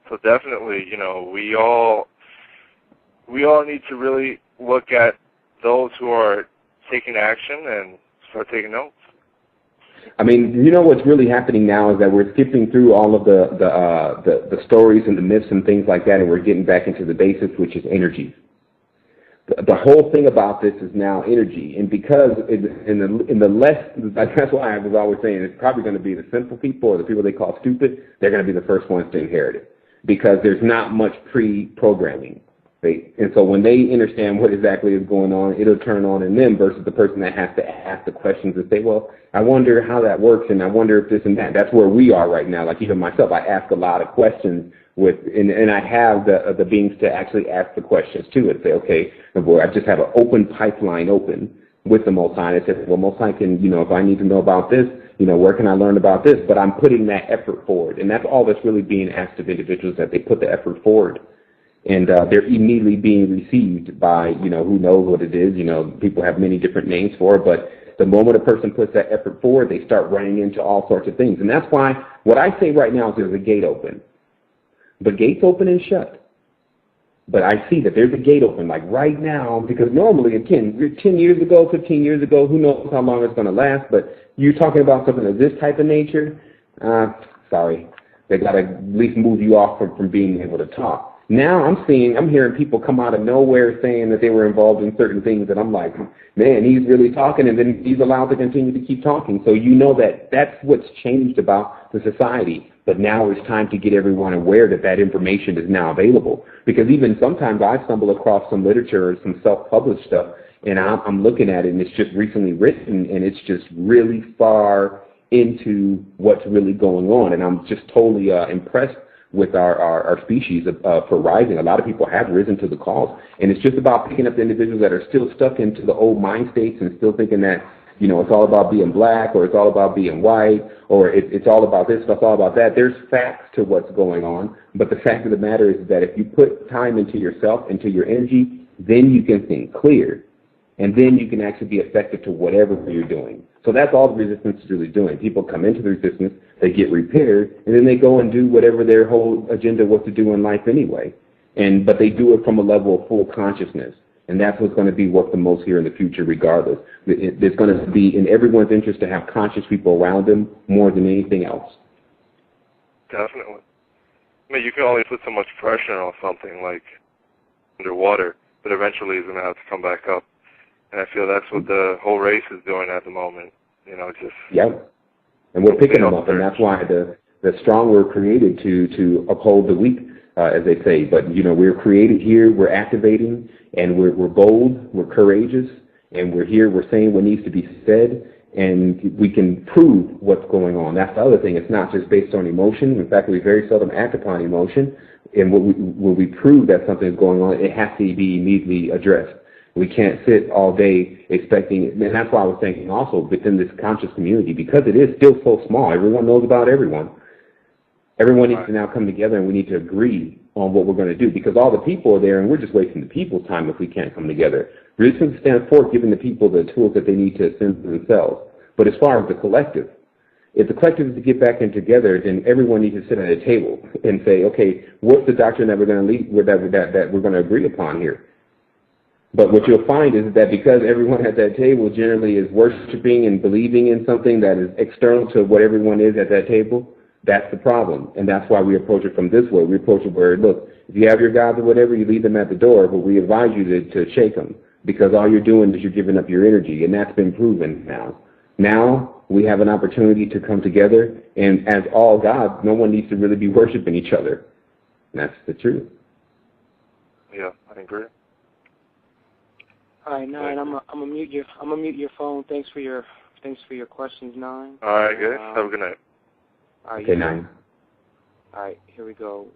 So definitely, we all need to really look at those who are taking action and start taking notes. I mean, what's really happening now is that we're skipping through all of the stories and the myths and things like that, and we're getting back into the basics, which is energy. The whole thing about this is now energy, and because in the less, that's why I was always saying it's probably going to be the simple people or the people they call stupid. They're going to be the first ones to inherit it because there's not much pre-programming. And so when they understand what exactly is going on, it'll turn on in them versus the person that has to ask the questions and say, well, I wonder how that works, and I wonder if this and that. That's where we are right now. Like even myself, I ask a lot of questions and I have the beings to actually ask the questions too and say, okay, boy, I just have an open pipeline open with the Most High. And I said, well, Most High can, if I need to know about this, where can I learn about this? But I'm putting that effort forward, and that's all that's really being asked of individuals, that they put the effort forward. And they're immediately being received by, who knows what it is. People have many different names for it, but the moment a person puts that effort forward, they start running into all sorts of things. And that's why what I say right now is there's a gate open. The gate's open and shut. But I see that there's a gate open, like right now, because normally, again, 10 years ago, 15 years ago, who knows how long it's going to last, but you're talking about something of this type of nature, sorry. They got to at least move you off from being able to talk. Now I'm hearing people come out of nowhere saying that they were involved in certain things, and I'm like, man, he's really talking, and then he's allowed to continue to keep talking. So you know that that's what's changed about the society. But now it's time to get everyone aware that that information is now available. Because even sometimes I stumble across some literature or some self-published stuff, and I'm looking at it, and it's just recently written, and it's just really far into what's really going on. And I'm just totally impressed with our species for rising. A lot of people have risen to the cause. And it's just about picking up the individuals that are still stuck into the old mind states and still thinking that, you know, it's all about being black, or it's all about being white, or it's all about this, it's all about that. There's facts to what's going on, but the fact of the matter is that if you put time into yourself, into your energy, then you can think clear, and then you can actually be effective to whatever you're doing. So that's all the resistance is really doing. People come into the resistance, they get repaired, and then they go and do whatever their whole agenda was to do in life anyway. But they do it from a level of full consciousness. And that's what's going to be worth the most here in the future regardless. It's going to be in everyone's interest to have conscious people around them more than anything else. Definitely. I mean, you can only put so much pressure on something like underwater, but eventually it's going to have to come back up. And I feel that's what the whole race is doing at the moment. You know, just... Yep. And we're picking them up, and that's why the strong were created to uphold the weak, as they say. But, you know, we're created here, we're activating, and we're bold, we're courageous, and we're here, we're saying what needs to be said, and we can prove what's going on. That's the other thing. It's not just based on emotion. In fact, we very seldom act upon emotion. And when we prove that something is going on, it has to be immediately addressed. We can't sit all day expecting it. And that's why I was thinking also within this conscious community, because it is still so small, everyone knows about everyone. Everyone needs to now come together, and we need to agree on what we're going to do, because all the people are there, and we're just wasting the people's time if we can't come together. Resistance stands for giving the people the tools that they need to ascend to themselves. But as far as the collective, if the collective is to get back in together, then everyone needs to sit at a table and say, okay, what's the doctrine that we're going to lead, that we're going to agree upon here? But what you'll find is that because everyone at that table generally is worshiping and believing in something that is external to what everyone is at that table, that's the problem. And that's why we approach it from this way. We approach it where, look, if you have your gods or whatever, you leave them at the door, but we advise you to shake them, because all you're doing is you're giving up your energy, and that's been proven now. Now we have an opportunity to come together, and as all gods, no one needs to really be worshiping each other. And that's the truth. Yeah, I agree. All right, Nine. I'm gonna mute your phone. Thanks for your questions, Nine. All right, good. Have a good night. All right, Okay, Nine. All right, here we go.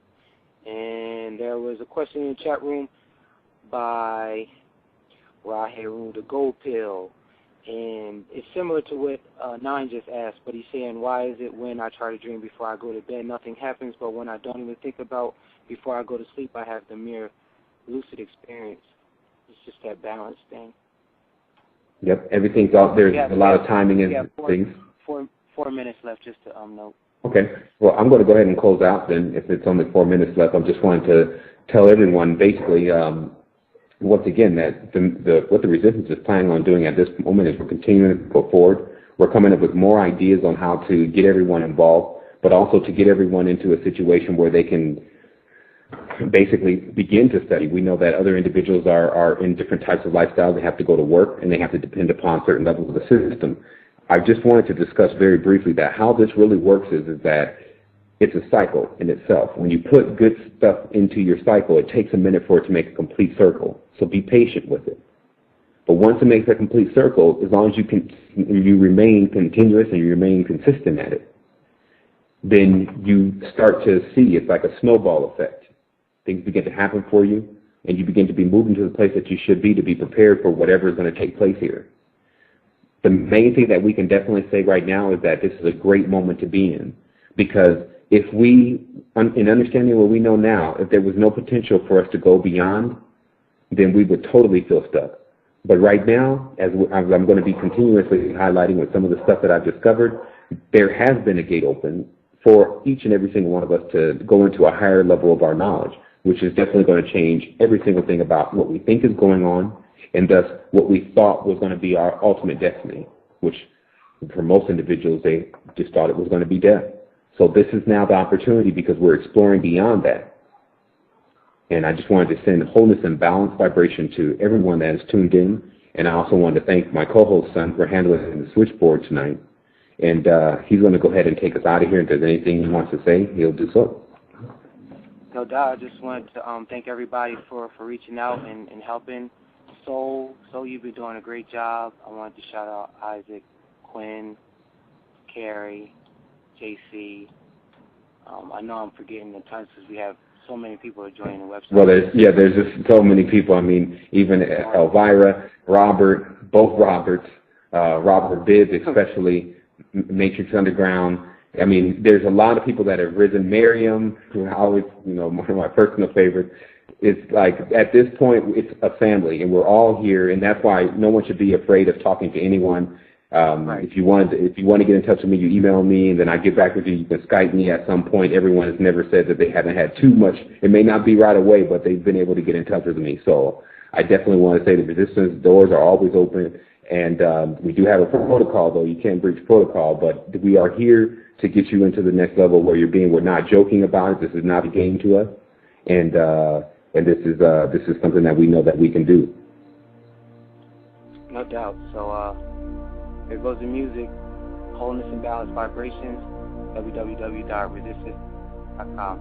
And there was a question in the chat room by Raheru the Gold Pill, and it's similar to what Nine just asked, but he's saying, why is it when I try to dream before I go to bed, nothing happens, but when I don't even think about before I go to sleep, I have the mere lucid experience? It's just that balance thing. Yep, everything's out there. There's a lot of timing and things. 4 minutes left just to note. Okay. Well, I'm going to go ahead and close out then. If it's only 4 minutes left, I'm just wanting to tell everyone basically, once again, that what the resistance is planning on doing at this moment is we're continuing to go forward. We're coming up with more ideas on how to get everyone involved, but also to get everyone into a situation where they can basically begin to study. We know that other individuals are in different types of lifestyles. They have to go to work, and they have to depend upon certain levels of the system. I just wanted to discuss very briefly that how this really works is that it's a cycle in itself. When you put good stuff into your cycle, it takes a minute for it to make a complete circle. So be patient with it. But once it makes a complete circle, as long as you remain continuous and you remain consistent at it, then you start to see it's like a snowball effect. Things begin to happen for you, and you begin to be moving to the place that you should be to be prepared for whatever is going to take place here. The main thing that we can definitely say right now is that this is a great moment to be in, because if we, in understanding what we know now, if there was no potential for us to go beyond, then we would totally feel stuck. But right now, as I'm going to be continuously highlighting with some of the stuff that I've discovered, there has been a gate open for each and every single one of us to go into a higher level of our knowledge. which is definitely going to change every single thing about what we think is going on, and thus what we thought was going to be our ultimate destiny, which for most individuals, they just thought it was going to be death. So this is now the opportunity because we're exploring beyond that. And I just wanted to send wholeness and balanced vibration to everyone that is tuned in. And I also wanted to thank my co-host, son, for handling the switchboard tonight. And he's going to go ahead and take us out of here. If there's anything he wants to say, he'll do so. No doubt. I just wanted to thank everybody for reaching out and helping. Soul, you've been doing a great job. I wanted to shout out Isaac, Quinn, Carrie, JC. I know I'm forgetting the times because we have so many people are joining the website. Well, there's just so many people. I mean, even Elvira, Robert, both Roberts, Robert Bibbs especially, Matrix Underground. I mean, there's a lot of people that have risen. Miriam, who I always, one of my personal favorites. It's like at this point, it's a family, and we're all here, and that's why no one should be afraid of talking to anyone. Right. If you want to get in touch with me, you email me, and then I get back with you. You can Skype me at some point. Everyone has never said that they haven't had too much. It may not be right away, but they've been able to get in touch with me. So I definitely want to say the resistance doors are always open, and we do have a protocol, though. You can't breach protocol, but we are here to get you into the next level where we're not joking about it. This is not a game to us, and this is something that we know that we can do. No doubt. So here goes the music. Wholeness and Balanced Vibrations, www.resistance.com.